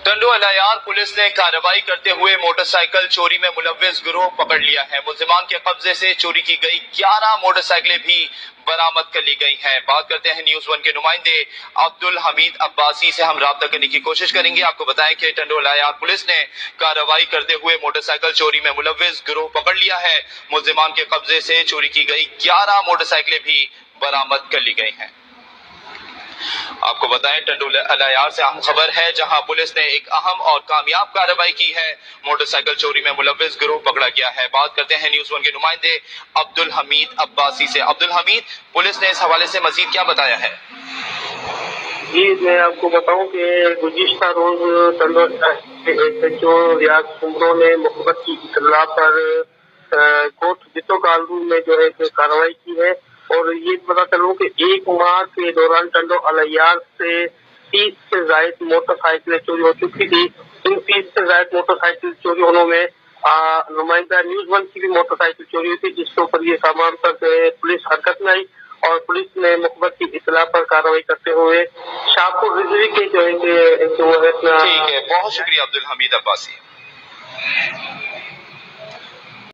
Tando Allahyar police ने कार्रवाई करते हुए मोटरसाइकिल चोरी में मुलव्विस गिरोह पकड़ लिया है। मुल्जिमान के कब्जे से चोरी की गई 11 मोटरसाइकिलें भी बरामद कर ली गई हैं। बात करते हैं न्यूज़ वन के नुमाइंदे अब्दुल हमीद अब्बासी से हम राब्ता करने की कोशिश करेंगे। आपको बताएं कि टंडो अलायार पुलिस ने कार्रवाई करते हुए मोटरसाइकिल चोरी में मुलव्विस गिरोह पकड़ लिया है। मुल्जिमान के कब्जे से चोरी की गई 11 मोटरसाइकिलें भी बरामद कर ली गई हैं। आपको बताएं टंडो अलायार से अहम खबर है, जहां पुलिस ने एक अहम और कामयाब कार्रवाई की है। मोटरसाइकिल चोरी में मुलव्विस गिरोह पकड़ा गया है। बात करते हैं न्यूज़ वन के नुमाइंदे अब्दुल हमीद अब्बासी से। अब्दुल हमीद, पुलिस ने इस हवाले से मजीद क्या बताया है? जी, मैं आपको बताऊं कि गुज़िश्ता रोज टंडो जो रियाज कुमरों ने मुखबत की इत्तला पर कोर्ट जितो कानून में जो है कार्रवाई की है। और ये पता चलूं कि 1 माह के दौरान टंडो अलायार से 30 से ज्यादा मोटरसाइकिलें चोरी हो चुकी थी। इन 30 से ज्यादा मोटरसाइकिल चोरी होने में नुमाइंदा न्यूज़ वन की भी मोटरसाइकिल चोरी हुई थी, जिसके ऊपर ये सामान पर पुलिस हरकत में आई और पुलिस ने मुखबत की इत्तला पर कार्रवाई करते हुए शाहपुर रिजवी के जो है ठीक है, बहुत शुक्रिया अब्दुल हमीद अब्बासी।